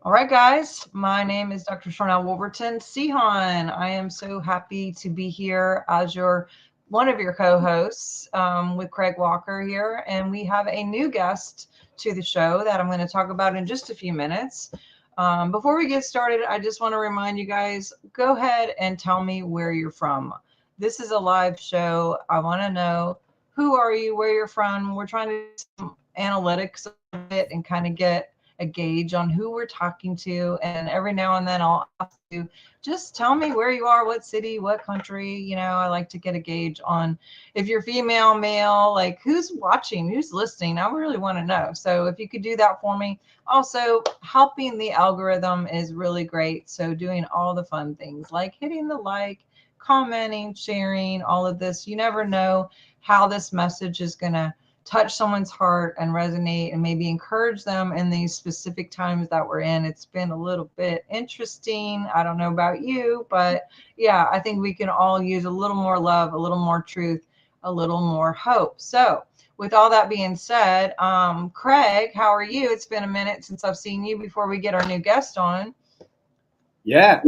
All right, guys. My name is Dr. Sharnael Wolverton Sihon. I am so happy to be here as your one of your co-hosts with Craig Walker here, and we have a new guest to the show that I'm going to talk about in just a few minutes. Before we get started, I just want to remind you guys: go ahead and tell me where you're from. This is a live show. I want to know who are you, where you're from. We're trying to do some analytics of it and kind of get a gauge on who we're talking to. And every now and then I'll ask you, just tell me where you are, what city, what country. I like to get a gauge on if you're female, male, like who's watching, who's listening. I really want to know. So if you could do that for me. Also, helping the algorithm is really great. So doing all the fun things like hitting the like, commenting, sharing, all of this. You never know how this message is going to touch someone's heart and resonate and maybe encourage them in these specific times that we're in. It's been a little bit interesting. I don't know about you, but yeah, I think we can all use a little more love, a little more truth, a little more hope. So with all that being said, Craig, how are you? It's been a minute since I've seen you before we get our new guest on. Yeah,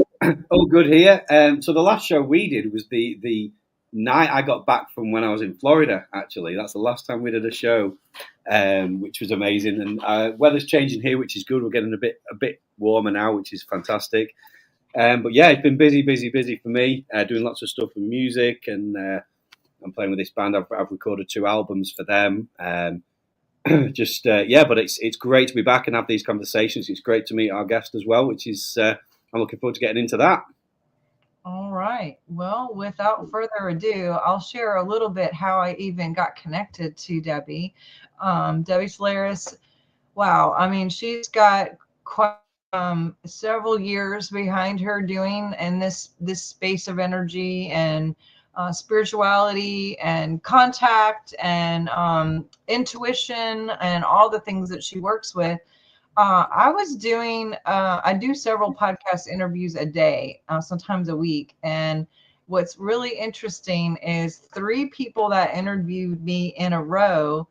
all good here. So the last show we did was the night I got back from when I was in Florida. Actually, that's the last time we did a show, which was amazing. And weather's changing here, which is good. We're getting a bit warmer now, which is fantastic. But yeah, it's been busy for me. Doing lots of stuff with music, and I'm playing with this band. I've recorded 2 albums for them. Yeah, but it's great to be back and have these conversations. It's great to meet our guest as well, which is I'm looking forward to getting into that. All right. Well, without further ado, I'll share a little bit how I even got connected to Debbie. Debbie Solaris, wow. I mean, she's got quite several years behind her doing in this space of energy and spirituality and contact and intuition and all the things that she works with. I was doing, I do several podcast interviews a day, sometimes a week. And what's really interesting is 3 people that interviewed me in a row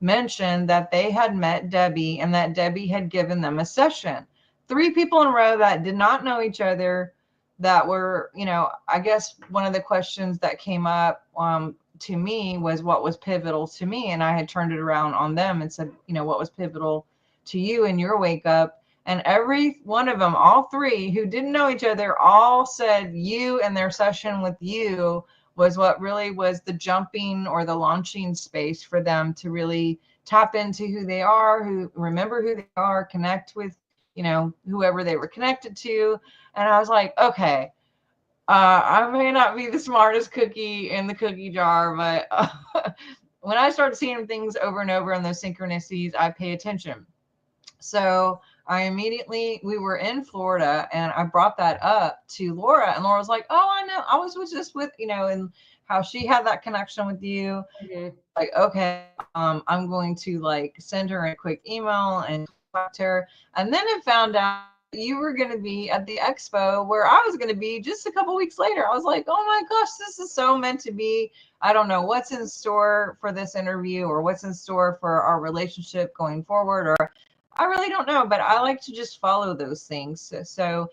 mentioned that they had met Debbie and that Debbie had given them a session. 3 people in a row that did not know each other, that were, I guess one of the questions that came up to me was what was pivotal to me. And I had turned it around on them and said, what was pivotal to you in your wake up? And every one of them, all 3 who didn't know each other, all said you and their session with you was what really was the jumping or the launching space for them to really tap into who they are, who remember who they are, connect with, whoever they were connected to. And I was like, okay, I may not be the smartest cookie in the cookie jar, but when I start seeing things over and over in those synchronicities, I pay attention. So we were in Florida and I brought that up to Laura, and Laura was like, oh, I know. I was just with, and how she had that connection with you. Mhm. Like, okay, I'm going to like send her a quick email and talk to her. And then I found out you were going to be at the expo where I was going to be just a couple weeks later. I was like, oh my gosh, this is so meant to be. I don't know what's in store for this interview or what's in store for our relationship going forward, or I really don't know, but I like to just follow those things. So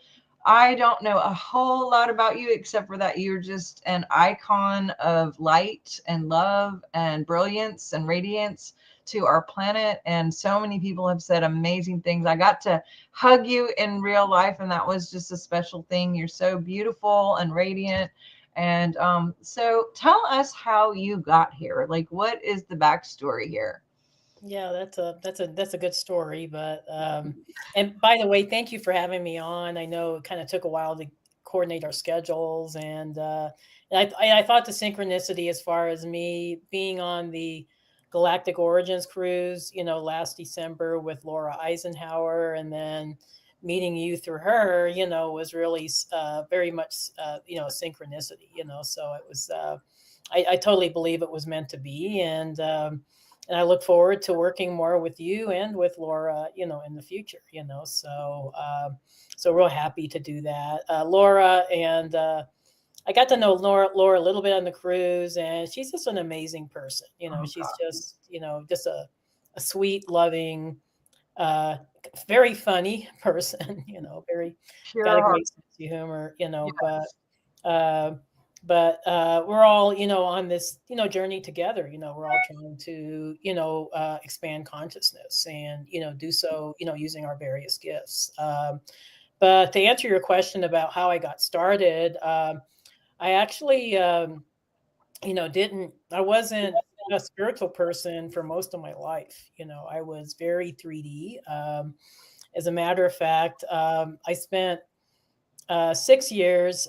I don't know a whole lot about you except for that you're just an icon of light and love and brilliance and radiance to our planet. And so many people have said amazing things. I got to hug you in real life, and that was just a special thing. You're so beautiful and radiant. And so tell us how you got here. Like, what is the backstory here? Yeah, that's a good story. But and by the way, thank you for having me on. I know it kind of took a while to coordinate our schedules, and I thought the synchronicity as far as me being on the Galactic Origins cruise, last December with Laura Eisenhower, and then meeting you through her, was really very much synchronicity. So it was. I totally believe it was meant to be, and I look forward to working more with you and with Laura, in the future, so real happy to do that. Laura and I got to know Laura a little bit on the cruise, and she's just an amazing person. Oh She's God. just, just a sweet, loving, very funny person, very got Pure a heart. great sense of humor, Yes. uh, we're all, on this, journey together. We're all trying to, expand consciousness and, do so, using our various gifts. But to answer your question about how I got started, I actually, I wasn't a spiritual person for most of my life. I was very 3D. As a matter of fact, I spent 6 years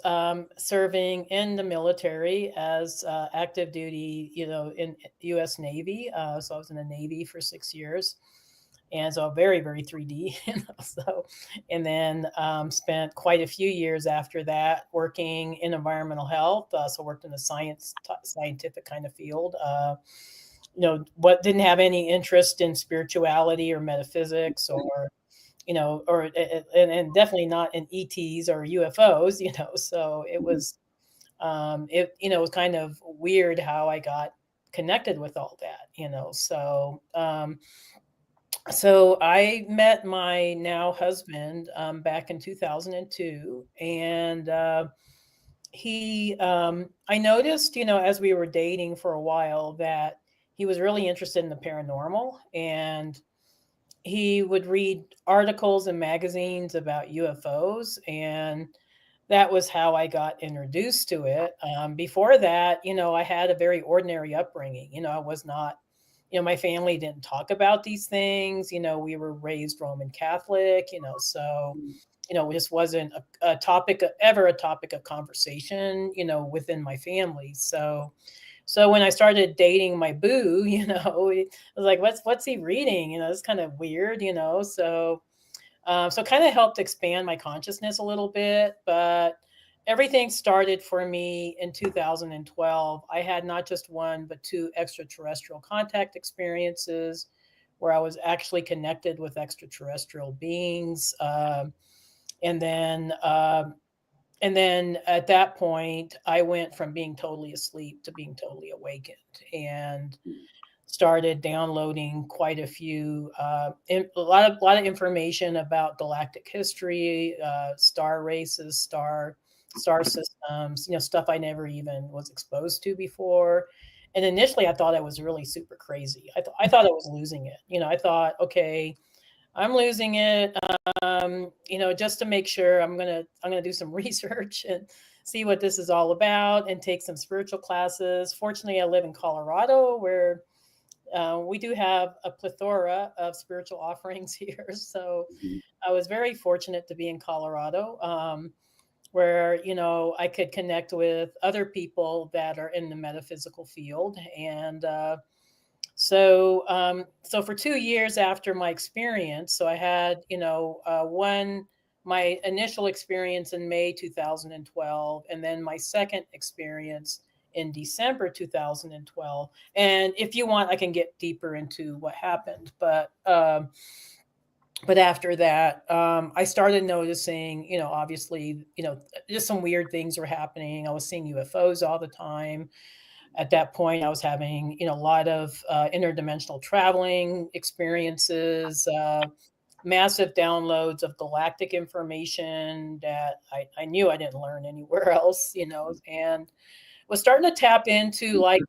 serving in the military as active duty, in U.S. Navy. So I was in the Navy for 6 years, and so very, very 3D. So, and then spent quite a few years after that working in environmental health. So worked in the scientific kind of field. What didn't have any interest in spirituality or metaphysics or and definitely not in ETs or UFOs, so it was, it was kind of weird how I got connected with all that, so I met my now husband back in 2002, and I noticed, as we were dating for a while, that he was really interested in the paranormal, and he would read articles and magazines about UFOs, and that was how I got introduced to it. Before that, I had a very ordinary upbringing. I was not, my family didn't talk about these things. We were raised Roman Catholic, so, this wasn't a topic, ever a topic of conversation, within my family. So when I started dating my boo, I was like, what's he reading? It's kind of weird, so kind of helped expand my consciousness a little bit. But everything started for me in 2012. I had not just one, but two extraterrestrial contact experiences where I was actually connected with extraterrestrial beings. And then and then at that point, I went from being totally asleep to being totally awakened, and started downloading quite a few, a lot of information about galactic history, star races, star systems, stuff I never even was exposed to before. And initially, I thought I was really super crazy. I thought I was losing it. I thought, okay, I'm losing it. Just to make sure, I'm gonna do some research and see what this is all about, and take some spiritual classes. Fortunately, I live in Colorado, where we do have a plethora of spiritual offerings here. So I was very fortunate to be in Colorado, where I could connect with other people that are in the metaphysical field, and so for 2 years after my experience, so I had, my initial experience in May 2012, and then my second experience in December 2012. And if you want, I can get deeper into what happened. But after that, I started noticing, obviously, just some weird things were happening. I was seeing UFOs all the time. At that point, I was having, a lot of interdimensional traveling experiences, massive downloads of galactic information that I knew I didn't learn anywhere else, and was starting to tap into like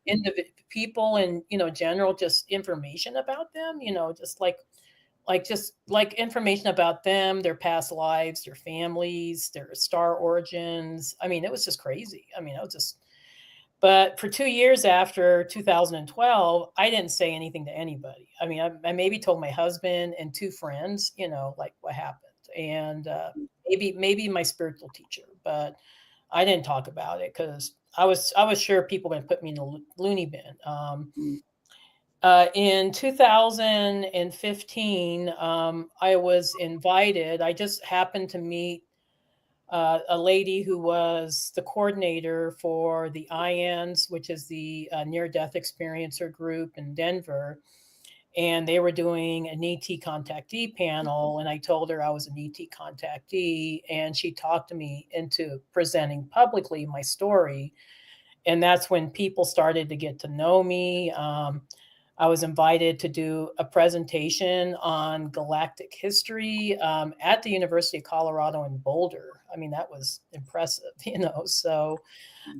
people and, general just information about them, just like information about them, their past lives, their families, their star origins. I mean, it was just crazy. I mean, I was just but for 2 years after 2012, I didn't say anything to anybody. I mean, I maybe told my husband and two friends, like what happened, and maybe my spiritual teacher, but I didn't talk about it because I was sure people were going to put me in the loony bin. In 2015, I was invited. I just happened to meet a lady who was the coordinator for the IANS, which is the near-death experiencer group in Denver. And they were doing an ET contactee panel. And I told her I was an ET contactee. And she talked to me into presenting publicly my story. And that's when people started to get to know me. I was invited to do a presentation on galactic history at the University of Colorado in Boulder. I mean, that was impressive, So,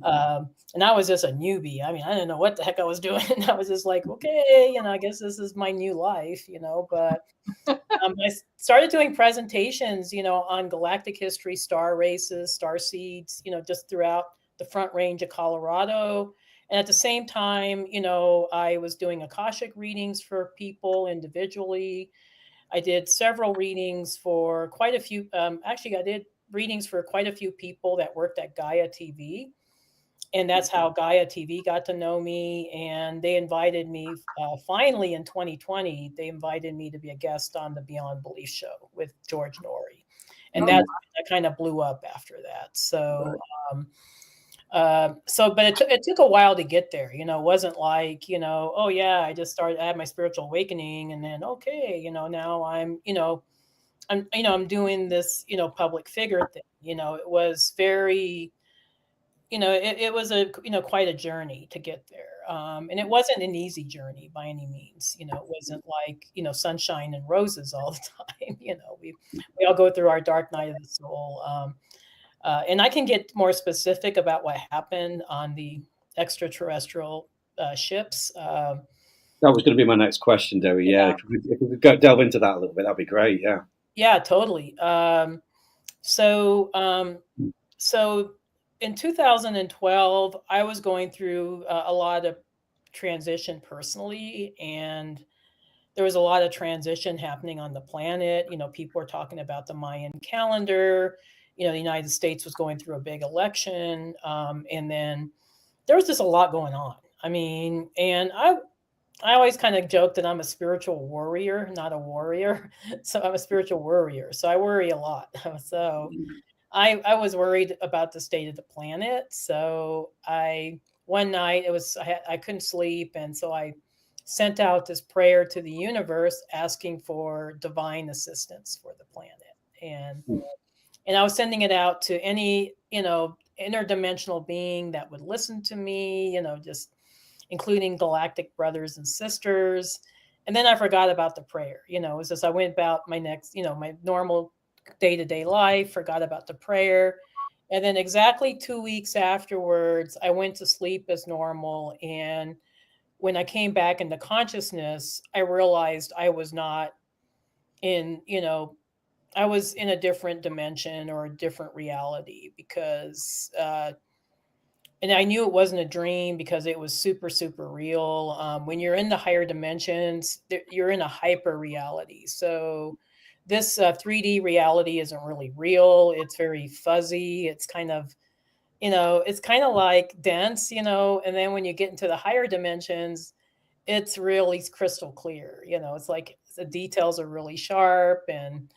and I was just a newbie. I mean, I didn't know what the heck I was doing. I was just like, okay, I guess this is my new life, But I started doing presentations, on galactic history, star races, star seeds, just throughout the Front Range of Colorado. And at the same time, I was doing Akashic readings for people individually. I did several readings for quite a few. Actually, I did readings for quite a few people that worked at Gaia TV. And that's how Gaia TV got to know me. And they invited me, finally in 2020, they invited me to be a guest on the Beyond Belief show with George Norrie. And that kind of blew up after that. So, but it took a while to get there. It wasn't like, oh yeah, I had my spiritual awakening, and then okay, now I'm doing this, public figure thing. It was very, it was quite a journey to get there. And it wasn't an easy journey by any means. It wasn't like, sunshine and roses all the time. We all go through our dark night of the soul. And I can get more specific about what happened on the extraterrestrial ships. That was going to be my next question, Debbie. Yeah, if we could delve into that a little bit, that'd be great. Yeah. Yeah, totally. So in 2012, I was going through a lot of transition personally, and there was a lot of transition happening on the planet. People were talking about the Mayan calendar. The United States was going through a big election. And then there was just a lot going on. I mean, and I always kind of joke that I'm a spiritual warrior, not a warrior. So I'm a spiritual warrior. So I worry a lot. So I was worried about the state of the planet. So one night I couldn't sleep. And so I sent out this prayer to the universe asking for divine assistance for the planet. And I was sending it out to any, interdimensional being that would listen to me, just including galactic brothers and sisters. And then I forgot about the prayer. It was just I went about my next, my normal day-to-day life, forgot about the prayer. And then exactly 2 weeks afterwards, I went to sleep as normal. And when I came back into consciousness, I realized I was not in, I was in a different dimension or a different reality because, and I knew it wasn't a dream because it was super, super real. When you're in the higher dimensions, you're in a hyper reality. So this 3D reality isn't really real. It's very fuzzy. It's kind of, it's kind of like dense, and then when you get into the higher dimensions, it's really crystal clear. It's like the details are really sharp, and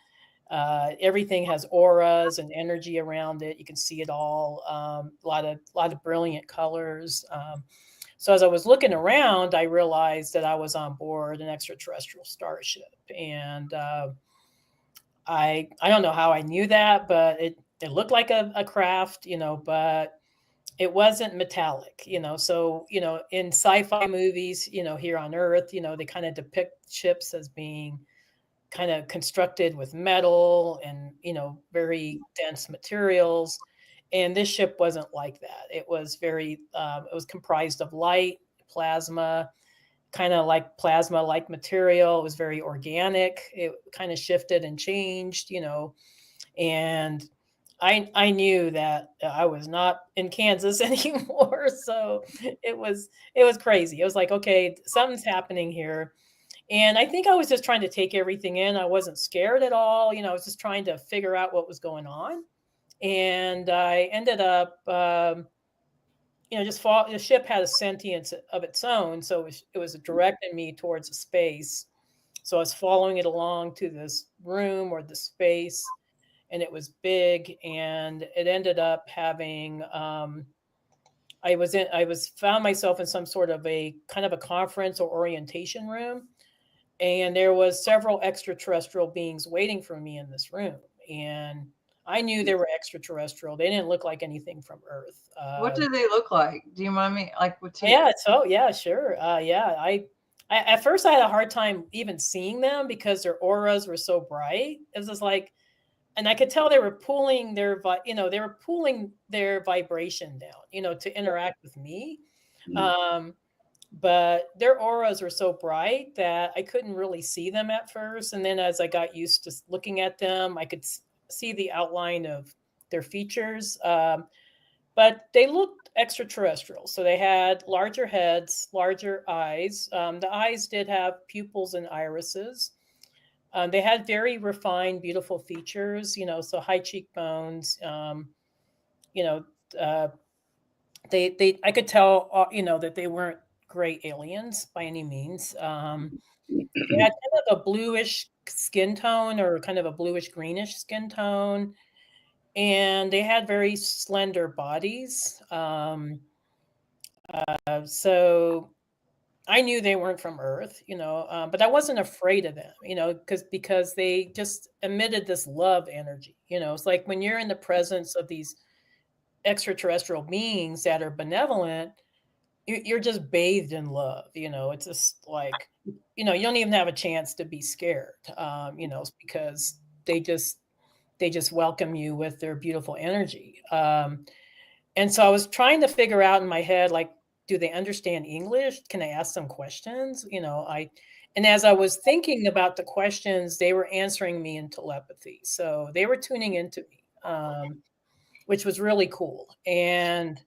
everything has auras and energy around it. You can see it all. A lot of brilliant colors. So as I was looking around, I realized that I was on board an extraterrestrial starship, and I don't know how I knew that, but it looked like a craft, but it wasn't metallic, So in sci-fi movies, here on Earth, they kind of depict ships as being kind of constructed with metal and, very dense materials. And this ship wasn't like that. It was it was comprised of light, plasma, kind of like plasma-like material. It was very organic. It kind of shifted and changed, and I knew that I was not in Kansas anymore. So it was crazy. It was like, okay, something's happening here. And I think I was just trying to take everything in. I wasn't scared at all. I was just trying to figure out what was going on. And I ended up, the ship had a sentience of its own. So it was directing me towards a space. So I was following it along to this room or the space, and it was big. And it ended up having, found myself in some sort of a kind of a conference or orientation room. And there was several extraterrestrial beings waiting for me in this room. And I knew they were extraterrestrial. They didn't look like anything from Earth. What do they look like? Do you mind me? Like what? Yeah. So yeah, sure. Yeah. at first I had a hard time even seeing them because their auras were so bright. It was just like, and I could tell they were pulling they were pulling their vibration down, to interact with me. Um, but their auras were so bright that I couldn't really see them at first. And then as I got used to looking at them, I could see the outline of their features. But they looked extraterrestrial. So they had larger heads, larger eyes. The eyes did have pupils and irises. They had very refined, beautiful features, so high cheekbones. You know, uh, I could tell, that they weren't gray aliens by any means. They had kind of a bluish skin tone or kind of a bluish greenish skin tone, and they had very slender bodies. So I knew they weren't from Earth, but I wasn't afraid of them, because they just emitted this love energy. It's like when you're in the presence of these extraterrestrial beings that are benevolent, you're just bathed in love. It's just like, you don't even have a chance to be scared, because they just welcome you with their beautiful energy. And so I was trying to figure out in my head, like, do they understand English? Can I ask them questions? And as I was thinking about the questions, they were answering me in telepathy. So they were tuning into me, which was really cool. And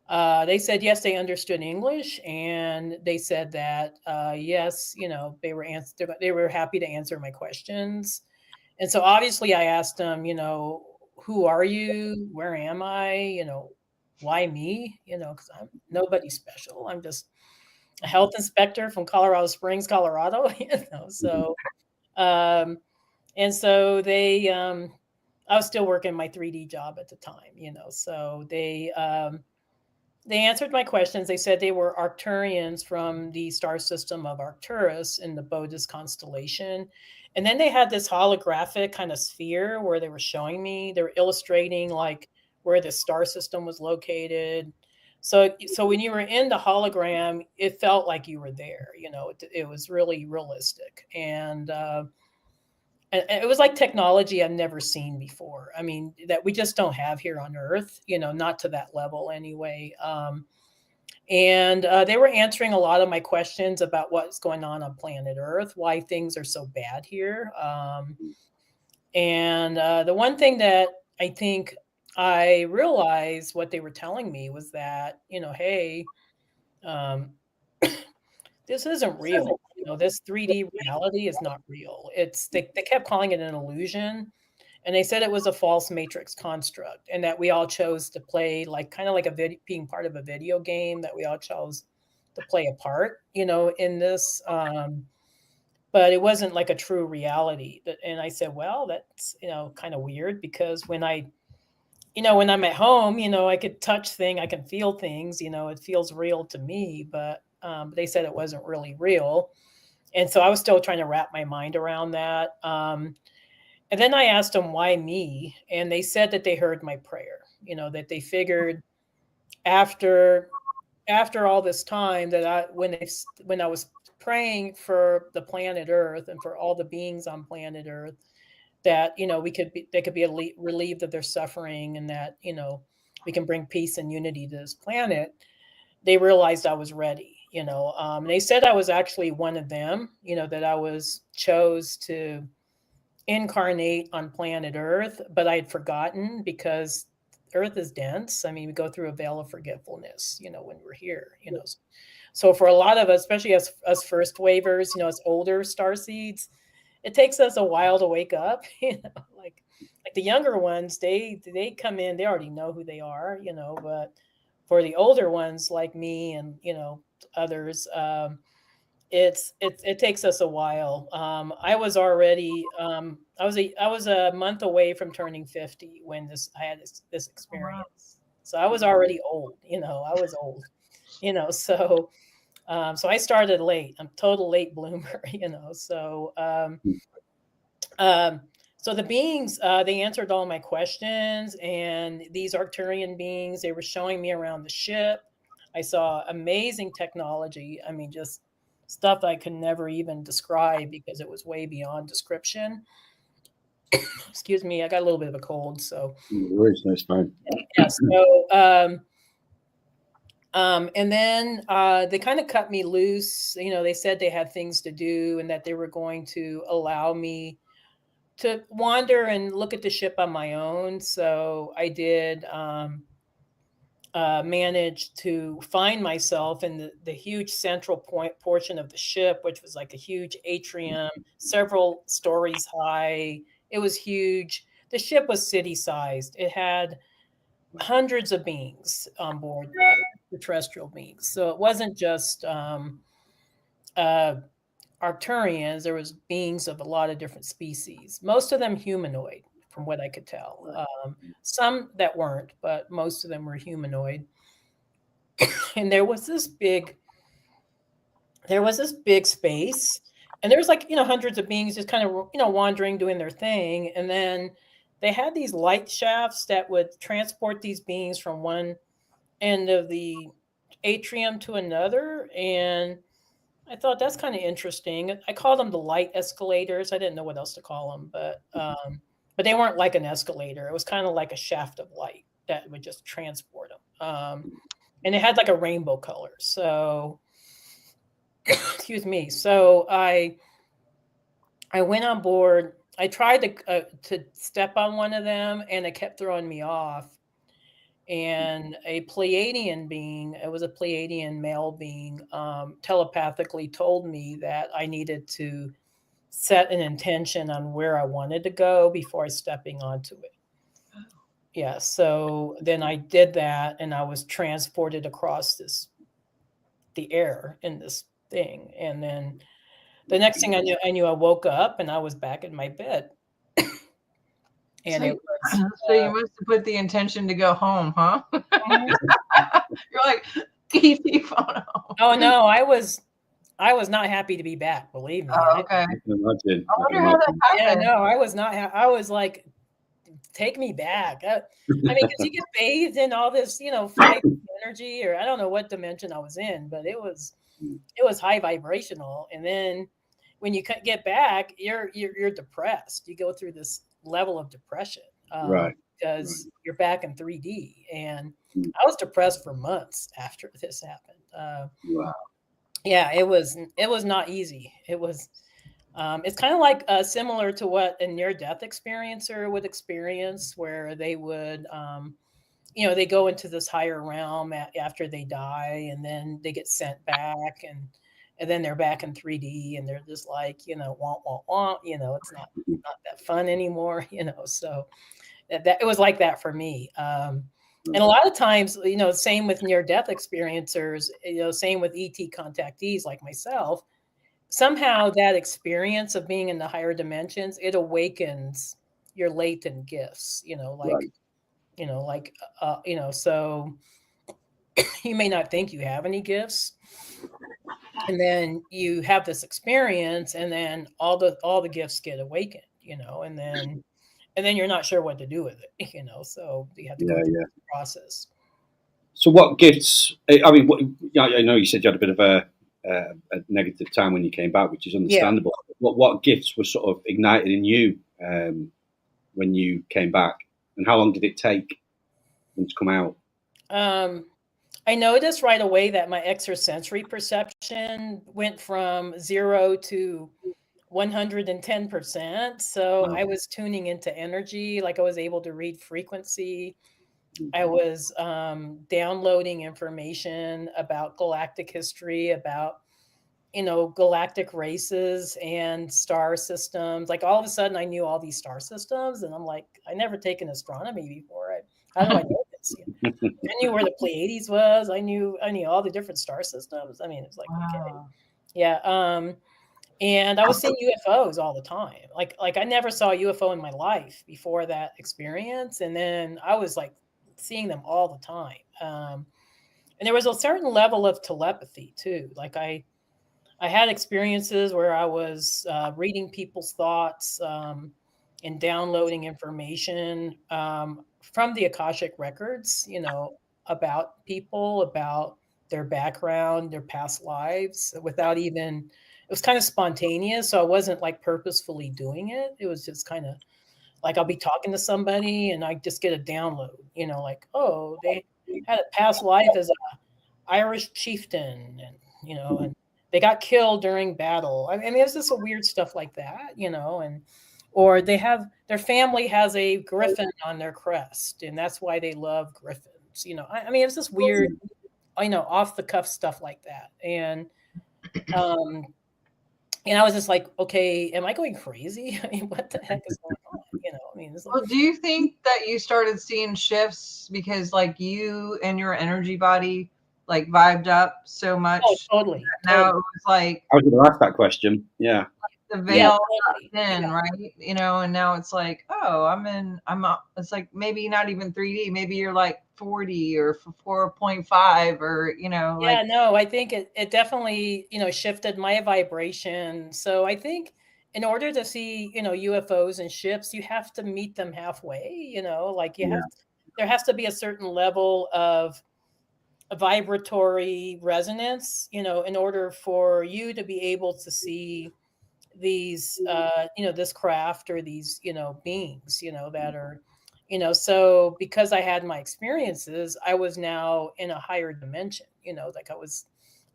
they said, yes, they understood English. And they said that, yes, they were happy to answer my questions. And so obviously I asked them, who are you? Where am I? Why me? Because I'm nobody special. I'm just a health inspector from Colorado Springs, Colorado. So, and so I was still working my 3D job at the time. So they answered my questions. They said they were Arcturians from the star system of Arcturus in the Bodas constellation. And then they had this holographic kind of sphere where they were showing me, they were illustrating like where the star system was located. So when you were in the hologram, it felt like you were there. It was really realistic. And it was like technology I've never seen before. I mean, that we just don't have here on Earth, not to that level anyway. And they were answering a lot of my questions about what's going on planet Earth, why things are so bad here. And the one thing that I think I realized what they were telling me was that, hey, this isn't real. This 3D reality is not real. They kept calling it an illusion. And they said it was a false matrix construct and that we all chose to play kind of like being part of a video game, that we all chose to play a part, in this. But it wasn't like a true reality. And I said, well, that's, kind of weird because when I'm at home, I could touch things, I can feel things, it feels real to me, but they said it wasn't really real. And so I was still trying to wrap my mind around that. And then I asked them why me, and they said that they heard my prayer, that they figured after all this time that when I was praying for the planet Earth and for all the beings on planet Earth, that they could be relieved of their suffering, and that we can bring peace and unity to this planet. They realized I was ready. They said I was actually one of them. That I was chose to incarnate on planet Earth, but I'd forgotten because Earth is dense. I mean, we go through a veil of forgetfulness, when we're here. So for a lot of us, especially us first wavers, as older star seeds, it takes us a while to wake up. Like the younger ones, they come in, they already know who they are, but for the older ones like me and others, it takes us a while. I was already I was a month away from turning 50 when I had this experience. So I was already old. I was old. So so I started late. I'm total late bloomer. So the beings, they answered all my questions, and these Arcturian beings, they were showing me around the ship. I saw amazing technology. I mean, just stuff I could never even describe because it was way beyond description. Excuse me, I got a little bit of a cold, so That's fine. yeah. So and then they kind of cut me loose. They said they had things to do and that they were going to allow me to wander and look at the ship on my own. So I did manage to find myself in the huge central portion of the ship, which was like a huge atrium, several stories high. It was huge. The ship was city sized. It had hundreds of beings on board, the terrestrial beings. So it wasn't just Arcturians. There was beings of a lot of different species, most of them humanoid, from what I could tell. Some that weren't, but most of them were humanoid. And there was this big space, and there was like hundreds of beings just kind of wandering, doing their thing, and then they had these light shafts that would transport these beings from one end of the atrium to another. And I thought that's kind of interesting. I called them the light escalators. I didn't know what else to call them, but they weren't like an escalator. It was kind of like a shaft of light that would just transport them. And it had like a rainbow color. So, excuse me. So I went on board. I tried to step on one of them, and it kept throwing me off. And a Pleiadian being, it was a Pleiadian male being, telepathically told me that I needed to set an intention on where I wanted to go before stepping onto it. Yeah, so then I did that, and I was transported across the air in this thing. And then the next thing I knew I woke up and I was back in my bed. And it was, so you must have put the intention to go home, huh? You're like, ET phone home. Oh no, I was not happy to be back. Believe me. Oh, okay. I wonder how that happened. Yeah, no, I was not. I was like, take me back. I mean, because you get bathed in all this, fight energy, or I don't know what dimension I was in, but it was high vibrational. And then when you get back, you're depressed. You go through this level of depression, right, because you're back in 3D. And I was depressed for months after this happened. wow. Yeah, it was not easy. It was. It's kind of like similar to what a near-death experiencer would experience, where they would, they go into this higher realm after they die, and then they get sent back, and then they're back in 3D, and they're just like, womp, womp, womp, it's not that fun anymore, So that it was like that for me. And a lot of times, same with near-death experiencers, same with ET contactees like myself. Somehow that experience of being in the higher dimensions, it awakens your latent gifts, so you may not think you have any gifts, and then you have this experience, and then all the gifts get awakened, and then you're not sure what to do with it, so you have to go through the process. So what gifts, I mean, I know you said you had a bit of a negative time when you came back, which is understandable. Yeah. What gifts were sort of ignited in you when you came back, and how long did it take them to come out? I noticed right away that my extrasensory perception went from 0 to 110%. So I was tuning into energy, like I was able to read frequency. I was downloading information about galactic history, about, galactic races and star systems. Like all of a sudden I knew all these star systems, and I'm like, I never taken astronomy before. How do I know this? I knew where the Pleiades was. I knew all the different star systems. I mean, it's like, wow. Okay. Yeah. And I was seeing UFOs all the time. Like I never saw a UFO in my life before that experience. And then I was like seeing them all the time. And there was a certain level of telepathy too. Like I had experiences where I was reading people's thoughts and downloading information from the Akashic records, about people, about their background, their past lives without even, it was kind of spontaneous. So I wasn't like purposefully doing it. It was just kind of like I'll be talking to somebody and I just get a download, like, oh, they had a past life as a Irish chieftain, and they got killed during battle. I mean, it's just a weird stuff like that, and or their family has a griffin on their crest, and that's why they love griffins. I mean, it's just weird, off the cuff stuff like that, um, and I was just like, okay, am I going crazy? I mean, what the heck is going on? I mean, well, do you think that you started seeing shifts because like you and your energy body like vibed up so much? Oh, totally. Now it was like I was going to ask that question. Yeah. the veil totally. thin, Yeah. right? And now it's like, oh, it's like maybe not even 3D. Maybe you're like 40 or 4.5 or, Yeah, no, I think it definitely, shifted my vibration. So I think in order to see, UFOs and ships, you have to meet them halfway, like there has to be a certain level of vibratory resonance, in order for you to be able to see these, this craft or these, beings, that are, so because I had my experiences, I was now in a higher dimension, like I was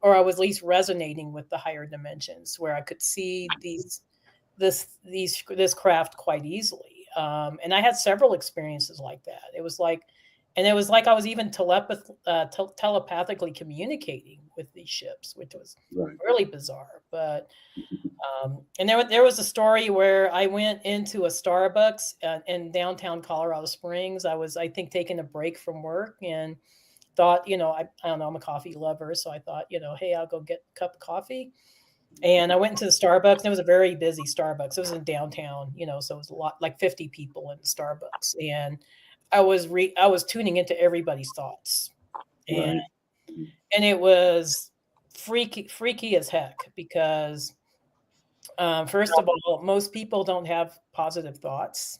at least resonating with the higher dimensions where I could see this craft quite easily. And I had several experiences like that. It was like I was even telepathically communicating with these ships, which was really bizarre. But and there was a story where I went into a Starbucks in downtown Colorado Springs. I was, I think, taking a break from work and thought, I don't know, I'm a coffee lover, so I thought, hey, I'll go get a cup of coffee. And I went into the Starbucks, and it was a very busy Starbucks. It was in downtown, so it was a lot, like 50 people in the Starbucks, and I was tuning into everybody's thoughts, and it was freaky as heck because first of all, most people don't have positive thoughts.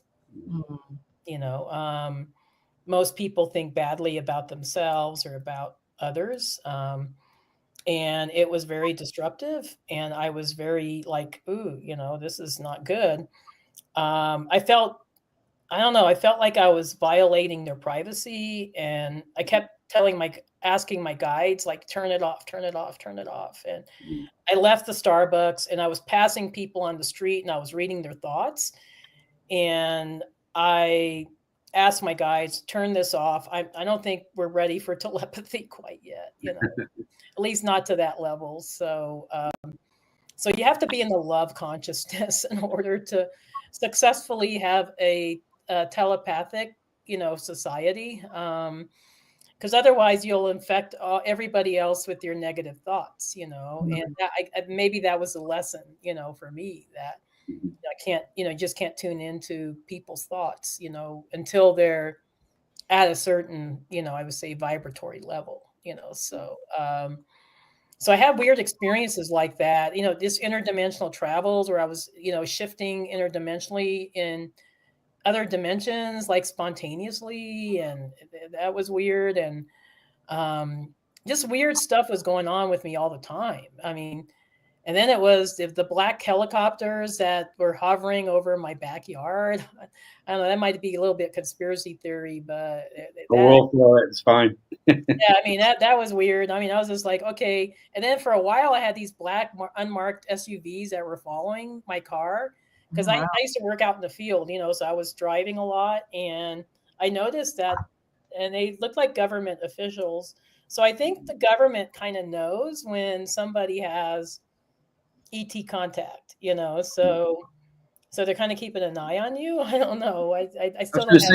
Most people think badly about themselves or about others. And it was very disruptive. And I was very like, ooh, this is not good. I don't know, I felt like I was violating their privacy. And I kept asking my guides, like, turn it off, turn it off, turn it off. And I left the Starbucks and I was passing people on the street and I was reading their thoughts. And I asked my guides, turn this off. I don't think we're ready for telepathy quite yet, at least not to that level. So, so you have to be in the love consciousness in order to successfully have a telepathic, society. Because otherwise you'll infect everybody else with your negative thoughts, and maybe that was a lesson, for me, that I can't, just can't tune into people's thoughts, until they're at a certain, I would say vibratory level, so so I had weird experiences like that, this interdimensional travels where I was, shifting interdimensionally in other dimensions, like spontaneously, and that was weird. And just weird stuff was going on with me all the time. I mean, and then it was the black helicopters that were hovering over my backyard. I don't know, that might be a little bit conspiracy theory, but it's fine. Yeah, I mean, that was weird. I mean, I was just like, okay. And then for a while I had these black unmarked SUVs that were following my car. Because I used to work out in the field, so I was driving a lot, and I noticed that, and they looked like government officials. So I think the government kind of knows when somebody has ET contact, so they're kind of keeping an eye on you. I don't know. I still don't have.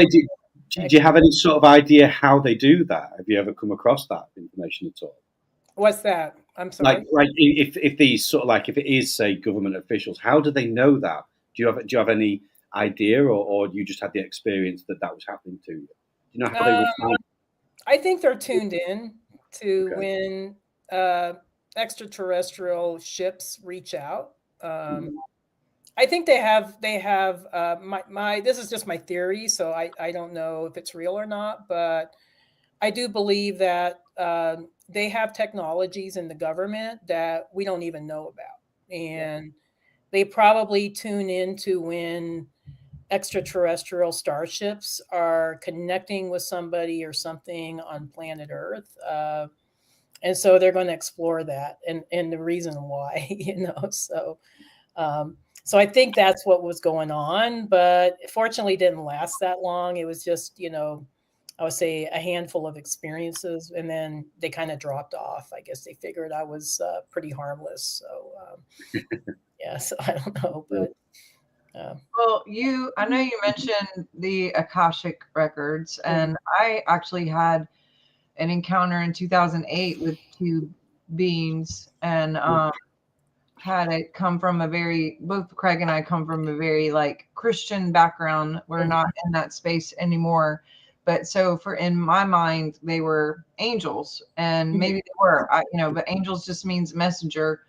Do you have any sort of idea how they do that? Have you ever come across that information at all? What's that? I'm sorry. Like if these sort of, like, if it is, say, government officials, how do they know that? Do you have any idea, or you just had the experience that was happening to you? Do you know how they respond? I think they're tuned in to when extraterrestrial ships reach out. I think they have my this is just my theory, so I don't know if it's real or not, but I do believe that they have technologies in the government that we don't even know about. And they probably tune into when extraterrestrial starships are connecting with somebody or something on planet Earth. And so they're going to explore that and the reason why, so I think that's what was going on, but fortunately it didn't last that long. It was just, I would say a handful of experiences, and then they kind of dropped off. I guess they figured I was pretty harmless. So, so I don't know, but. Well, I know you mentioned the Akashic records, and I actually had an encounter in 2008 with two beings, and had it come from both Craig and I come from a very like Christian background. We're not in that space anymore. But so in my mind, they were angels, and maybe they were, but angels just means messenger.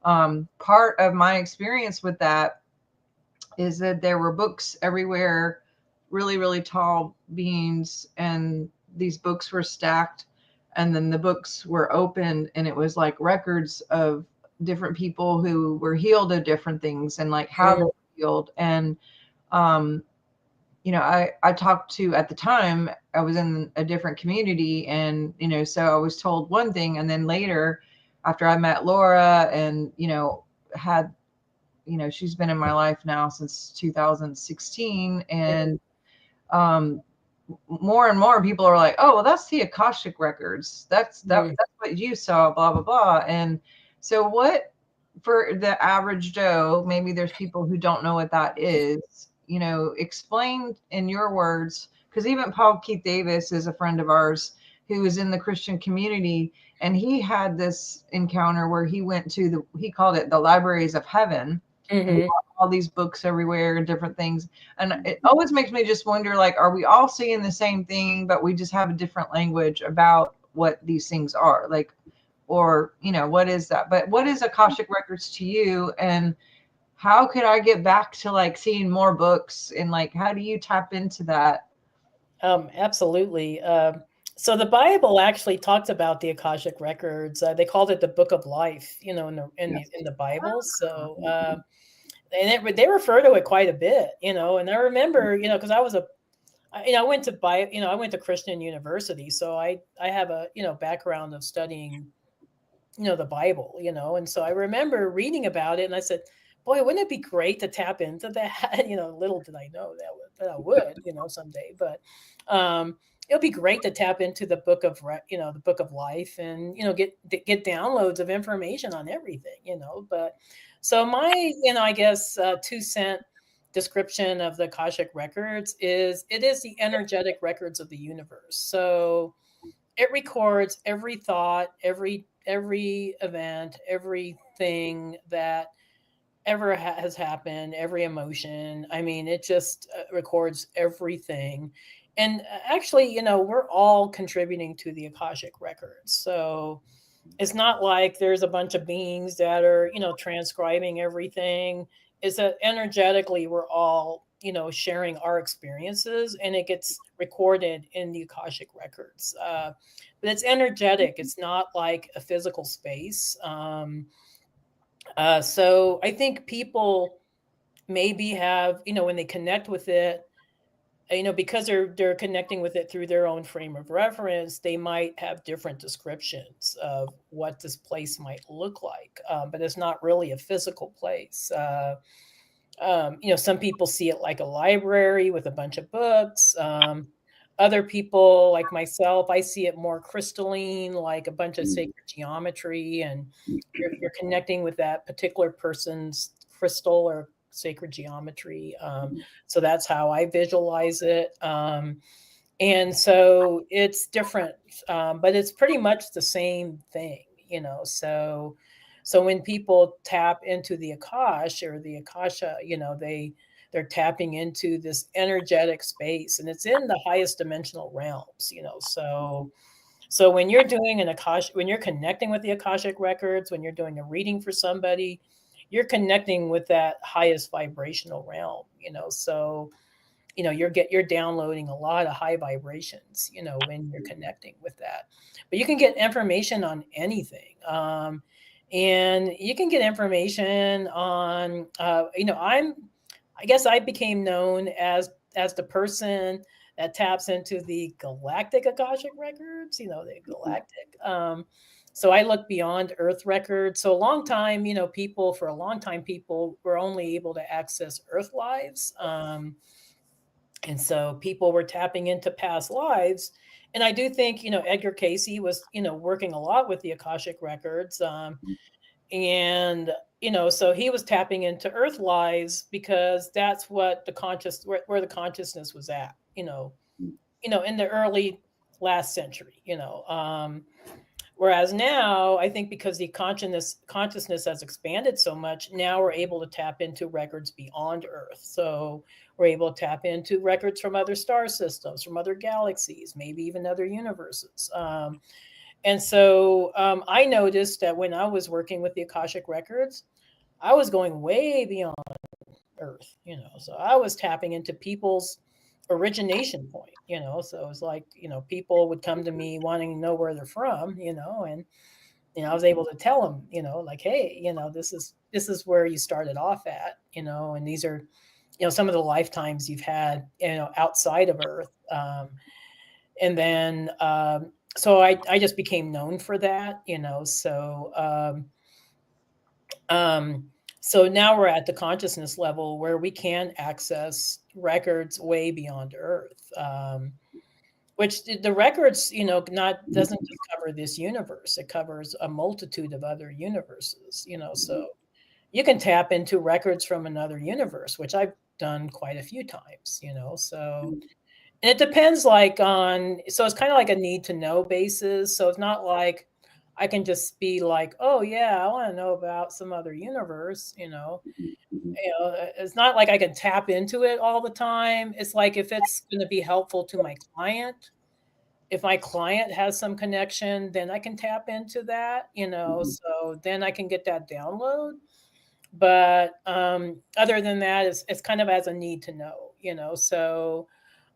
Part of my experience with that is that there were books everywhere, really, really tall beings, and these books were stacked, and then the books were opened, and it was like records of different people who were healed of different things and like how they were healed. And I talked to, at the time I was in a different community, and so I was told one thing, and then later after I met Laura and had she's been in my life now since 2016, and more and more people are like, oh, well, that's the Akashic records, that's what you saw, blah blah blah. And so what, for the average Joe, maybe there's people who don't know what that is, explain in your words, because even Paul Keith Davis is a friend of ours who was in the Christian community, and he had this encounter where he went to he called it the libraries of heaven. All these books everywhere and different things. And it always makes me just wonder, like, are we all seeing the same thing, but we just have a different language about what these things are, like, or, what is that? But what is Akashic records to you, and how could I get back to like seeing more books, and like, how do you tap into that? Absolutely. So the Bible actually talks about the Akashic records. They called it the Book of Life, in the Bible. So, and they refer to it quite a bit, and I remember, because I went to Christian university, so I have a background of studying, the Bible, and so I remember reading about it, and I said, boy, wouldn't it be great to tap into that? Little did I know that I would, someday, but it'll be great to tap into the book of life, and get downloads of information on everything, but so my I guess 2 cent description of the Akashic records is it is the energetic records of the universe. So it records every thought, every event, everything that ever has happened, every emotion. I mean, it just records everything. And actually, we're all contributing to the Akashic records. So it's not like there's a bunch of beings that are, transcribing everything. Is that energetically we're all, sharing our experiences, and it gets recorded in the Akashic records. But it's energetic. It's not like a physical space. So I think people maybe have, when they connect with it, because they're connecting with it through their own frame of reference, they might have different descriptions of what this place might look like. But it's not really a physical place. Some people see it like a library with a bunch of books. Other people, like myself, I see it more crystalline, like a bunch of sacred geometry, and you're connecting with that particular person's crystal or sacred geometry. So that's how I visualize it. And so it's different, but it's pretty much the same thing, So when people tap into the Akash or the Akasha, they're tapping into this energetic space, and it's in the highest dimensional realms, So when you're doing when you're connecting with the Akashic records, when you're doing a reading for somebody, you're connecting with that highest vibrational realm, So you're downloading a lot of high vibrations, when you're connecting with that. But you can get information on anything. And you can get information on, I guess I became known as the person that taps into the galactic Akashic records, the galactic. So I look beyond Earth records. So for a long time, people were only able to access Earth lives. And so people were tapping into past lives. And I do think, Edgar Casey was, working a lot with the Akashic records. And, so he was tapping into Earth lives because that's what where the consciousness was at, in the early last century, whereas now I think because the consciousness has expanded so much, now we're able to tap into records beyond Earth. So we're able to tap into records from other star systems, from other galaxies, maybe even other universes. And so I noticed that when I was working with the Akashic records, I was going way beyond Earth, so I was tapping into people's origination point, so it was like, people would come to me wanting to know where they're from, and, I was able to tell them, like, hey, this is where you started off at, and these are, some of the lifetimes you've had, outside of Earth. And then, so I just became known for that, so now we're at the consciousness level where we can access records way beyond Earth, which the records, doesn't just cover this universe. It covers a multitude of other universes, so you can tap into records from another universe, which I've done quite a few times, so. And it depends so it's kind of like a need to know basis. So it's not like I can just be like, oh yeah, I want to know about some other universe, it's not like I can tap into it all the time. It's like if it's going to be helpful to my client, if my client has some connection, then I can tap into that, so then I can get that download. But other than that, it's kind of as a need to know, so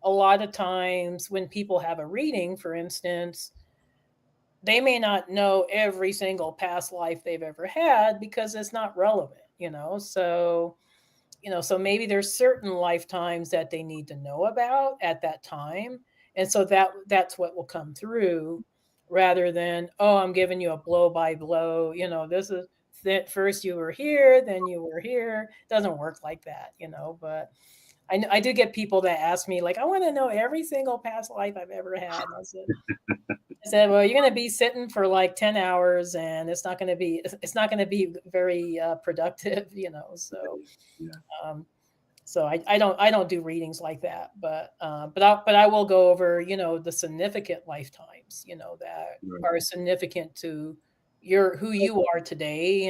a lot of times when people have a reading, for instance, they may not know every single past life they've ever had because it's not relevant, so so maybe there's certain lifetimes that they need to know about at that time, and so that's what will come through, rather than, oh, I'm giving you a blow by blow, this is that first you were here, then you were here. It doesn't work like that, but I do get people that ask me, like, I want to know every single past life I've ever had. And I said, well, you're going to be sitting for like 10 hours and it's not going to be very productive, so, so I don't do readings like that, but I will go over, the significant lifetimes, that are significant to who you are today,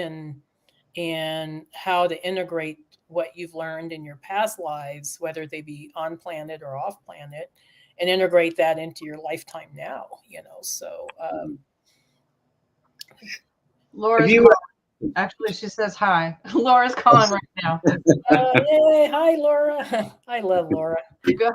and how to integrate what you've learned in your past lives, whether they be on planet or off planet, and integrate that into your lifetime now, so. Laura's actually, she says hi. Laura's calling right now. Yay, hi, Laura. I love Laura. Go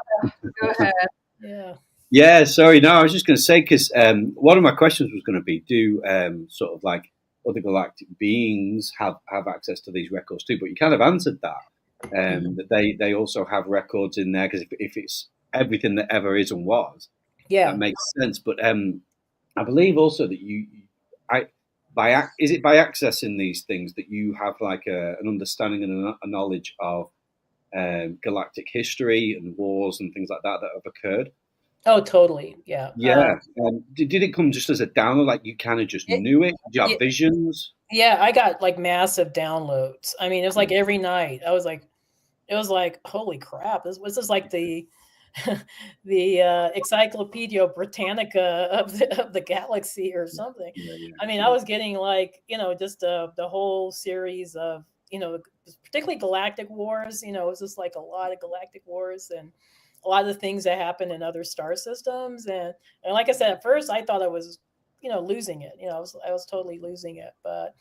ahead. Yeah. Yeah, sorry. No, I was just going to say, because one of my questions was going to be, do sort of like other galactic beings have access to these records too? But you kind of answered that, that they also have records in there, because if it's everything that ever is and was, that makes sense. But I believe also that is it by accessing these things that you have like an understanding and a knowledge of galactic history and wars and things like that have occurred? Oh, totally. Yeah. Yeah. Did it come just as a download? Like you kind of just knew it? Did you have visions? Yeah, I got like massive downloads. I mean, it was like every night. It was like, holy crap! This is like the Encyclopedia Britannica of the galaxy or something. Yeah. I mean, I was getting like, just the whole series of, particularly galactic wars. It was just like a lot of galactic wars and a lot of the things that happen in other star systems. And like I said, at first I thought I was, losing it. I was totally losing it. But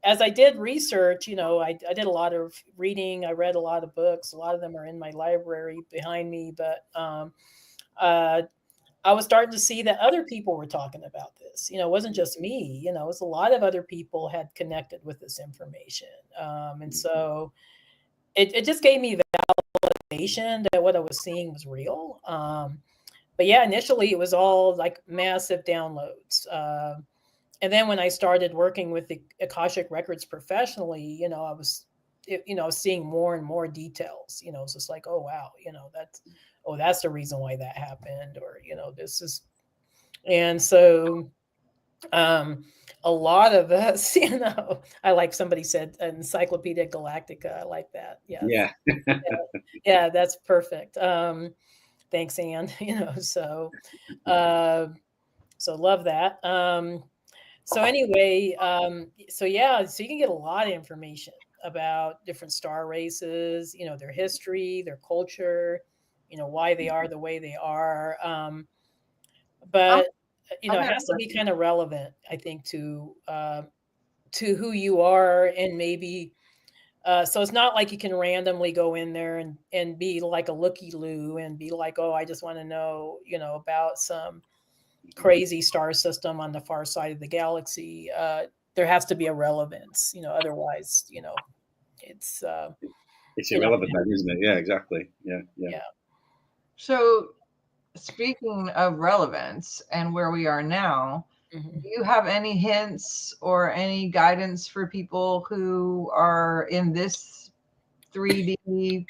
as I did research, I did a lot of reading. I read a lot of books. A lot of them are in my library behind me. But uh, I was starting to see that other people were talking about this. It wasn't just me. It was a lot of other people had connected with this information. And so it just gave me validation that what I was seeing was real. But yeah, initially it was all like massive downloads. And then when I started working with the Akashic records professionally, I was, seeing more and more details. It's just like, oh wow, that's the reason why that happened, or this is, and so a lot of us, I like somebody said Encyclopedia Galactica. I like that. Yeah. Yeah, that's perfect. Thanks, Anne. Uh, so love that. So anyway, so yeah, so you can get a lot of information about different star races, their history, their culture, why they are the way they are. But it has to be kind of relevant, I think, to who you are, and maybe so it's not like you can randomly go in there and be like a looky-loo and be like, oh, I just want to know, about some crazy star system on the far side of the galaxy. There has to be a relevance, otherwise, it's it's irrelevant then, isn't it? Yeah, exactly. Yeah. So speaking of relevance and where we are now, do you have any hints or any guidance for people who are in this 3D,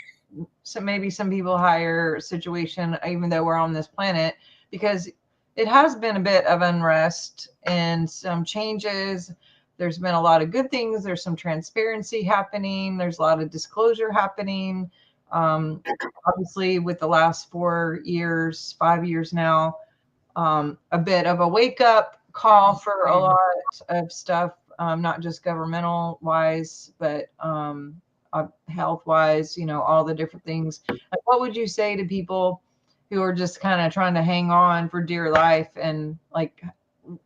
so maybe some people higher situation, even though we're on this planet? Because it has been a bit of unrest and some changes. There's been a lot of good things. There's some transparency happening. There's a lot of disclosure happening. Obviously, with the last 4 years, 5 years now, a bit of a wake up call for a lot of stuff, not just governmental wise, but health wise, all the different things. Like, what would you say to people who are just kind of trying to hang on for dear life, and like,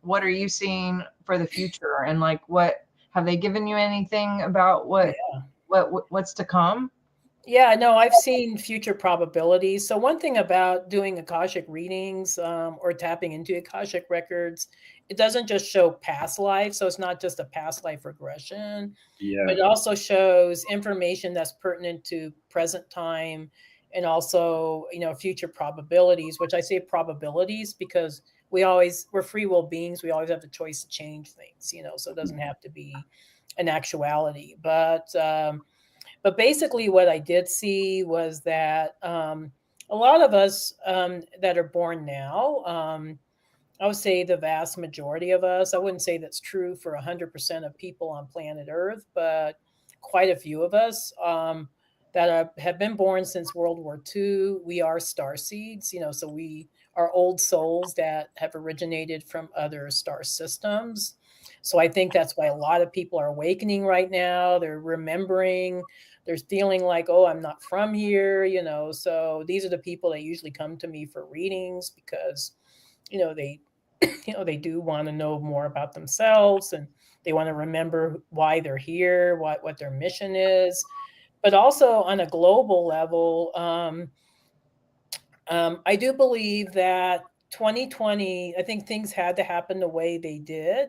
what are you seeing for the future, and like, what have they given you anything about what's to come? Yeah, no, I've seen future probabilities. So one thing about doing Akashic readings, or tapping into Akashic records, it doesn't just show past life. So it's not just a past life regression, but it also shows information that's pertinent to present time, and also, future probabilities, which I say probabilities because we're free will beings. We always have the choice to change things, so it doesn't have to be an actuality. But basically, what I did see was that a lot of us that are born now, I would say the vast majority of us, I wouldn't say that's true for 100% of people on planet Earth, but quite a few of us that have been born since World War II, we are star seeds, so we are old souls that have originated from other star systems. So I think that's why a lot of people are awakening right now. They're remembering, they're feeling like, oh, I'm not from here, So these are the people that usually come to me for readings because, they, they do want to know more about themselves, and they want to remember why they're here, what their mission is. But also on a global level, I do believe that 2020, I think things had to happen the way they did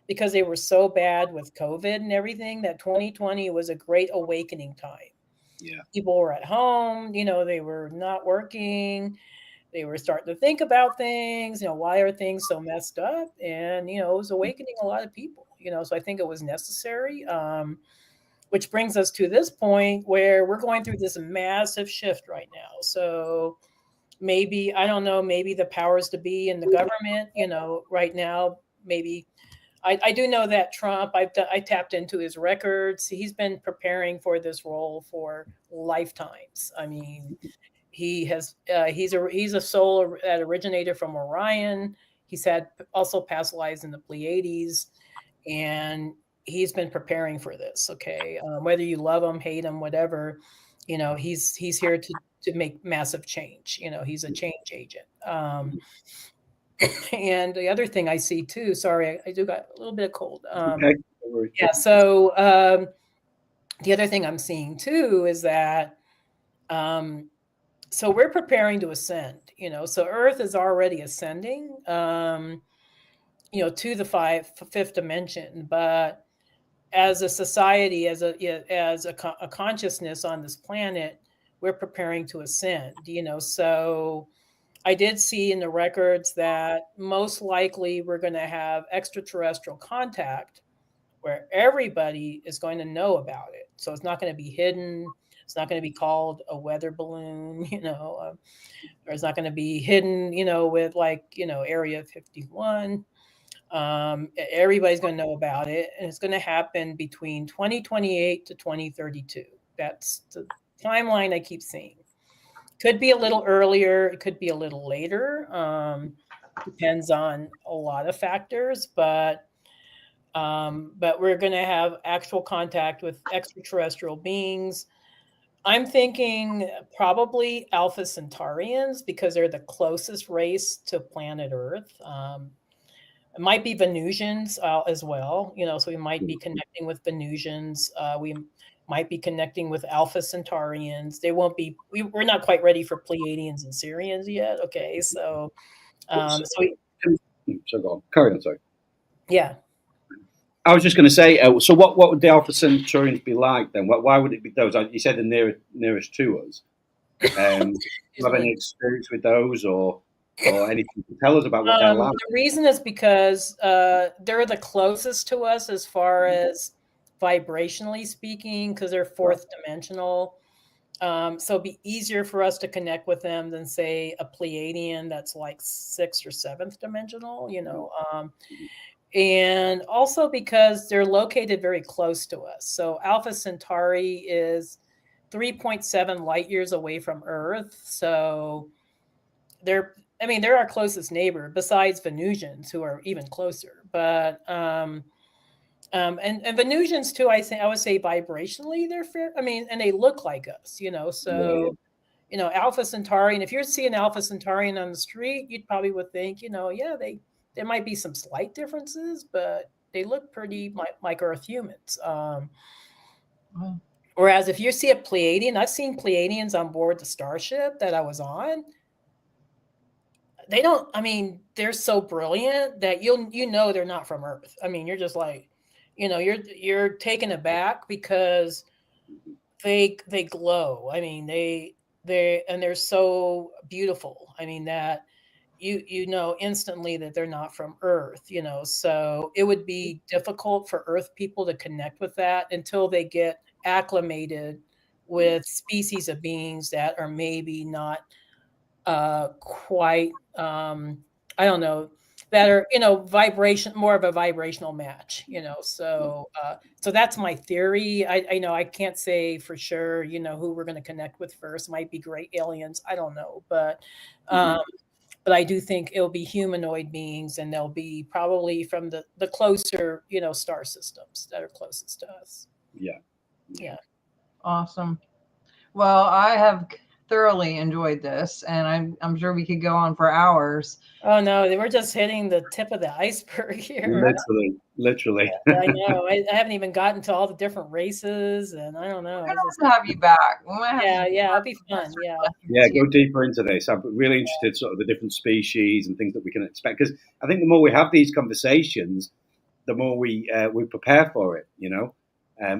because they were so bad with COVID and everything, that 2020 was a great awakening time. Yeah. People were at home, they were not working. They were starting to think about things, why are things so messed up? And, it was awakening a lot of people, so I think it was necessary. Which brings us to this point where we're going through this massive shift right now. So maybe, I don't know, maybe the powers to be in the government, right now, maybe. I do know that Trump, I tapped into his records. He's been preparing for this role for lifetimes. I mean, he's a soul that originated from Orion. He's had also past lives in the Pleiades, and he's been preparing for this. Okay, whether you love him, hate him, whatever, he's here to make massive change. He's a change agent. And the other thing I see too, sorry, I do got a little bit of cold. Okay. Yeah. So the other thing I'm seeing too is that so we're preparing to ascend. So Earth is already ascending. To the fifth dimension, but as a society, as a consciousness on this planet, we're preparing to ascend. So I did see in the records that most likely we're going to have extraterrestrial contact where everybody is going to know about it. So it's not going to be hidden. It's not going to be called a weather balloon, or it's not going to be hidden, with Area 51. Everybody's going to know about it, and it's going to happen between 2028 to 2032. That's the timeline I keep seeing. Could be a little earlier, it could be a little later. Depends on a lot of factors, but we're going to have actual contact with extraterrestrial beings. I'm thinking probably Alpha Centaurians because they're the closest race to planet Earth. It might be Venusians as well, so we might be connecting with Venusians. We might be connecting with Alpha Centaurians. They won't be. We're not quite ready for Pleiadians and Sirians yet. Okay, so go on. Carry on. Sorry. Yeah. I was just going to say. So, what would the Alpha Centaurians be like then? Why would it be those? You said the nearest to us. Do you have any experience with those, or anything to tell us about what they're like? The reason is because they're the closest to us as far as vibrationally speaking, because they're fourth dimensional. So it'd be easier for us to connect with them than, say, a Pleiadian that's like sixth or seventh dimensional, and also because they're located very close to us. So Alpha Centauri is 3.7 light years away from Earth. So they're our closest neighbor besides Venusians, who are even closer. But and Venusians too, I would say vibrationally they're fair. And they look like us, So Alpha Centaurian. If you're seeing Alpha Centaurian on the street, you probably would think, there might be some slight differences, but they look pretty like Earth humans. Whereas if you see a Pleiadian, I've seen Pleiadians on board the starship that I was on. They don't. They're so brilliant that they're not from Earth. You're just like, you're taken aback because they glow. They're so beautiful. That you know instantly that they're not from Earth. So it would be difficult for Earth people to connect with that until they get acclimated with species of beings that are maybe not quite I don't know, that are more of a vibrational match, so that's my theory. I know I can't say for sure who we're going to connect with first. Might be great aliens, I don't know, but I do think it'll be humanoid beings, and they'll be probably from the closer star systems that are closest to us. Yeah. Awesome. Well, I have thoroughly enjoyed this, and I'm sure we could go on for hours. Oh no, we're just hitting the tip of the iceberg here. Literally. Yeah, I know. I haven't even gotten to all the different races, and I don't know. We're gonna have you back. Yeah, it'll be fun. Yeah, go deeper into this. I'm really interested, sort of the different species and things that we can expect, because I think the more we have these conversations, the more we prepare for it.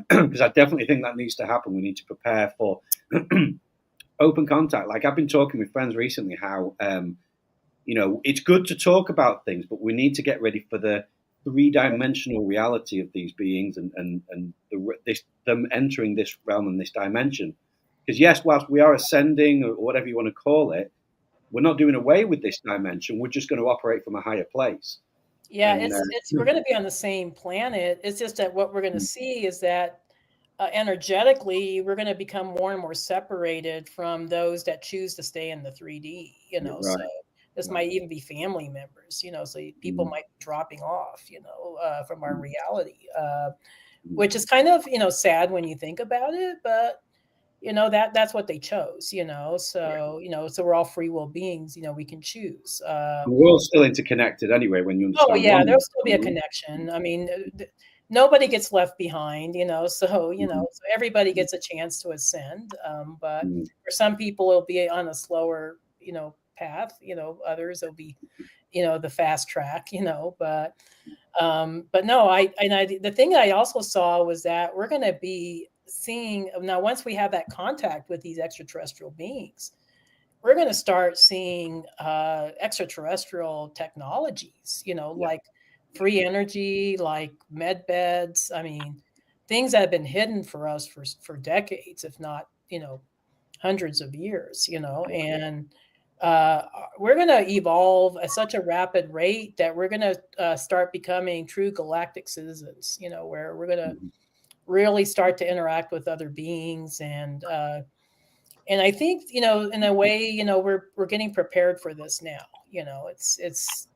Because I definitely think that needs to happen. We need to prepare for open contact. Like I've been talking with friends recently, how it's good to talk about things, but we need to get ready for the three-dimensional reality of these beings and them entering this realm and this dimension. Because yes, whilst we are ascending or whatever you want to call it, we're not doing away with this dimension. We're just going to operate from a higher place. Yeah, we're going to be on the same planet. It's just that what we're going to see is that energetically, we're going to become more and more separated from those that choose to stay in the 3D. Right. So this might even be family members. So people might be dropping off. From our reality, which is kind of sad when you think about it, but that's what they chose. So so we're all free will beings. We can choose. We're all still interconnected anyway. When you understand. Oh yeah, there'll still be a connection. nobody gets left behind, so, so everybody gets a chance to ascend. But for some people, it'll be on a slower, path, others will be, the fast track, but no, the thing I also saw was that we're going to be seeing now, once we have that contact with these extraterrestrial beings, we're going to start seeing extraterrestrial technologies, like free energy, like med beds. I mean, things that have been hidden for us for decades, if not, hundreds of years, and we're going to evolve at such a rapid rate that we're going to start becoming true galactic citizens, where we're going to really start to interact with other beings. And I think, in a way, we're getting prepared for this now. It's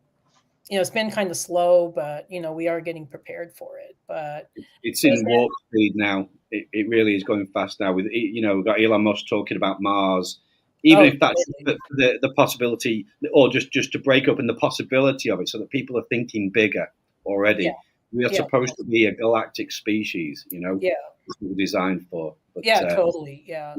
been kind of slow, but, we are getting prepared for it. But it's in warp speed now. It really is going fast now. With we've got Elon Musk talking about Mars. Even if that's the possibility, or just to break up in the possibility of it, so that people are thinking bigger already. Yeah. We are supposed to be a galactic species, we're designed for. But, totally. Yeah.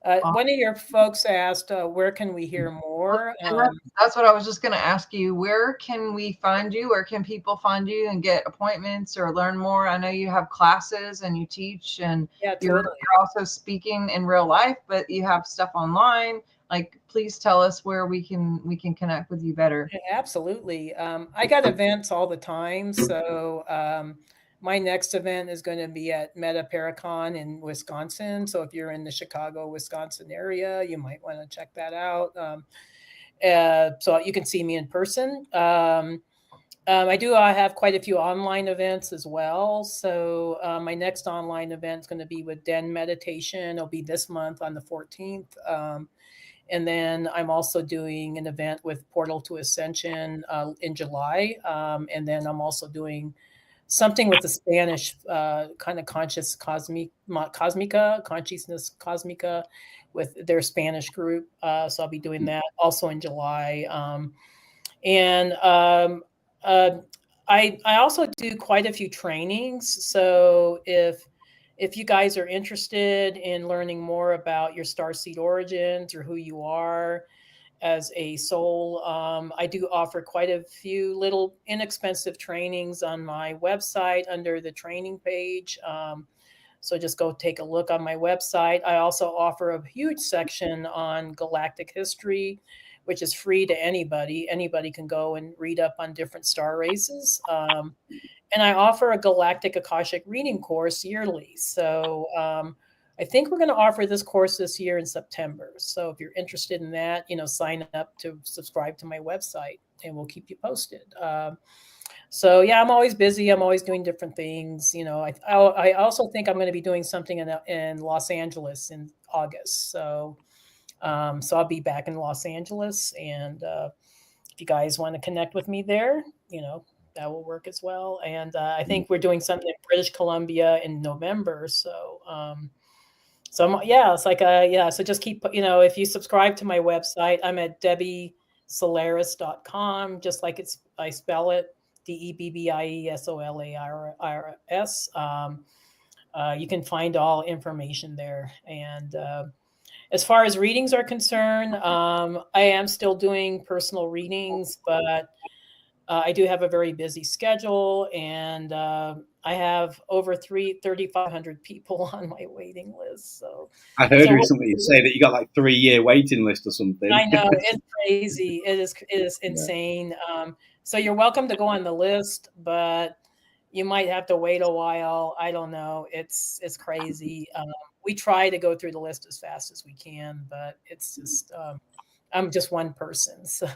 One of your folks asked, where can we hear more? That's what I was just going to ask you. Where can we find you? Where can people find you and get appointments or learn more? I know you have classes and you teach, and you're also speaking in real life, but you have stuff online. Like, please tell us where we can connect with you better. Absolutely. I got events all the time. So my next event is going to be at MetaParacon in Wisconsin. So if you're in the Chicago, Wisconsin area, you might want to check that out. So you can see me in person. I have quite a few online events as well. So my next online event is going to be with Den Meditation. It'll be this month on the 14th. And then I'm also doing an event with Portal to Ascension in July. And then I'm also doing something with the Spanish kind of consciousness cosmica with their Spanish group. So I'll be doing that also in July. I also do quite a few trainings. So if you guys are interested in learning more about your starseed origins or who you are as a soul, I do offer quite a few little inexpensive trainings on my website under the training page. So just go take a look on my website. I also offer a huge section on galactic history, which is free to anybody. Anybody can go and read up on different star races. And I offer a galactic Akashic reading course yearly. So I think we're going to offer this course this year in September. So if you're interested in that, sign up to subscribe to my website and we'll keep you posted. So yeah, I'm always busy. I'm always doing different things. I also think I'm going to be doing something in Los Angeles in August. So I'll be back in Los Angeles. And if you guys want to connect with me there, that will work as well. And I think we're doing something in British Columbia in November. So it's like, so just keep, if you subscribe to my website, I'm at Debbie Solaris.com, just like I spell it, DebbieSolaris. You can find all information there. And as far as readings are concerned, I am still doing personal readings, but I do have a very busy schedule, and I have over 3,500 people on my waiting list. So I heard recently you say that you got like 3-year waiting list or something. I know, it's crazy. It is insane. So you're welcome to go on the list, but you might have to wait a while. I don't know. It's crazy. We try to go through the list as fast as we can, but it's just I'm just one person, so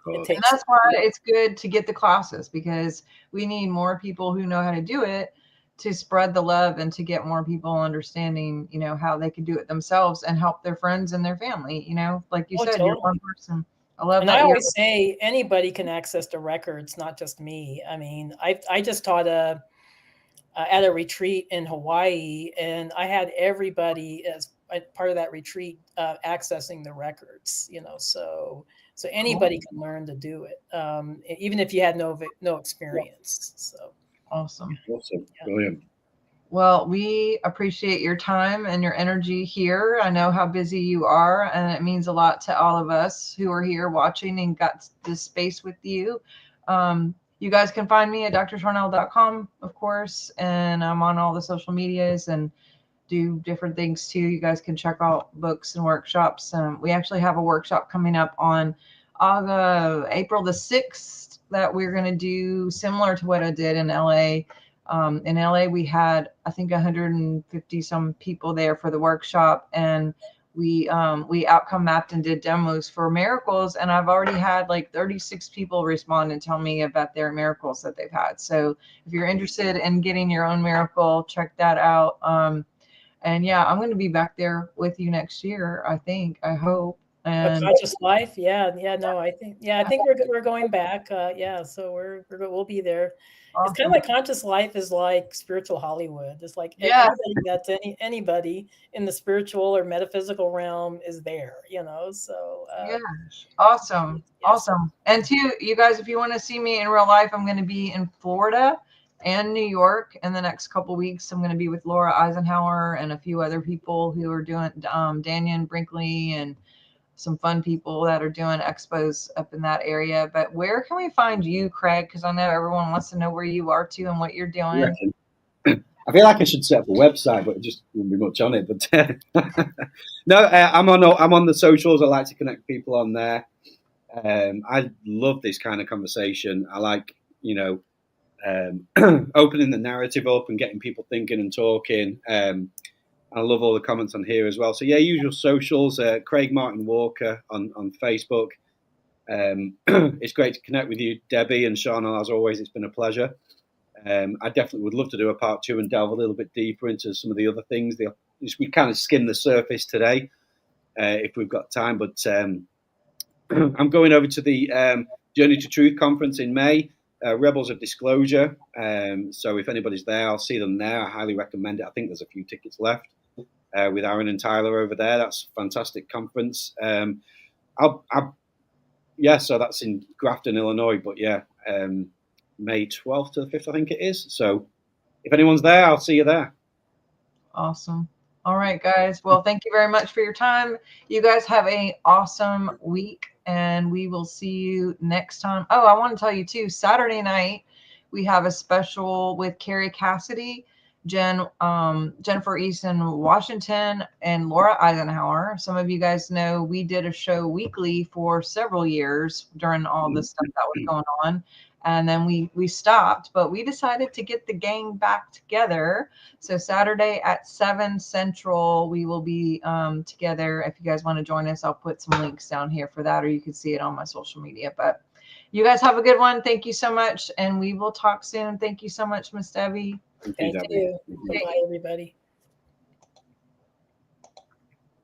and that's why it's good to get the classes, because we need more people who know how to do it to spread the love and to get more people understanding, how they can do it themselves and help their friends and their family. Like you said, totally. You're one person. I love that. And I always say anybody can access the records, not just me. I mean, I just taught at a retreat in Hawaii, and I had everybody as part of that retreat accessing the records. So anybody can learn to do it, even if you had no experience. So Awesome. Awesome. Brilliant. Well, we appreciate your time and your energy here. I know how busy you are, and it means a lot to all of us who are here watching and got this space with you. You guys can find me at drsharnael.com, of course, and I'm on all the social medias and do different things too. You guys can check out books and workshops. We actually have a workshop coming up on April the 6th that we're going to do similar to what I did in LA. In LA, we had, I think, 150 some people there for the workshop, and we outcome mapped and did demos for miracles. And I've already had like 36 people respond and tell me about their miracles that they've had. So if you're interested in getting your own miracle, check that out. And yeah, I'm going to be back there with you next year. I hope. And a conscious life, yeah. No, I think we're going back. Yeah, so we'll be there. awesome. It's kind of like conscious life is like spiritual Hollywood. It's like Yeah. anybody in the spiritual or metaphysical realm is there, So Yeah, awesome. yes. Awesome. And too, you guys, if you want to see me in real life, I'm going to be in Florida and New York in the next couple weeks. I'm going to be with Laura Eisenhower and a few other people who are doing Daniel Brinkley and some fun people that are doing expos up in that area. But where can we find you, Craig? Because I know everyone wants to know where you are too and what you're doing. I feel like I should set up a website, but it just wouldn't be much on it. But no, I'm on the socials. I like to connect people on there. I love this kind of conversation. I like, opening the narrative up and getting people thinking and talking. I love all the comments on here as well. So yeah, usual socials, Craig Martin Walker on Facebook. It's great to connect with you, Debbie and Sharnael, as always. It's been a pleasure. I definitely would love to do a part 2 and delve a little bit deeper into some of the other things. We kind of skimmed the surface today, if we've got time. But I'm going over to the Journey to Truth conference in May, Rebels of Disclosure. So if anybody's there, I'll see them there. I highly recommend it. I think there's a few tickets left with Aaron and Tyler over there. That's a fantastic conference. So that's in Grafton, Illinois. But yeah, May 12th to the 5th, I think it is. So if anyone's there, I'll see you there. Awesome. All right, guys. Well, thank you very much for your time. You guys have an awesome week, and we will see you next time. Oh, I want to tell you too, Saturday night, we have a special with Carrie Cassidy, Jennifer Easton Washington, and Laura Eisenhower. Some of you guys know we did a show weekly for several years during all the stuff that was going on. And then we stopped, but we decided to get the gang back together. So Saturday at 7 Central, we will be together. If you guys want to join us, I'll put some links down here for that, or you can see it on my social media. But you guys have a good one. Thank you so much, and we will talk soon. Thank you so much, Miss Debbie. Thank you. Bye, everybody.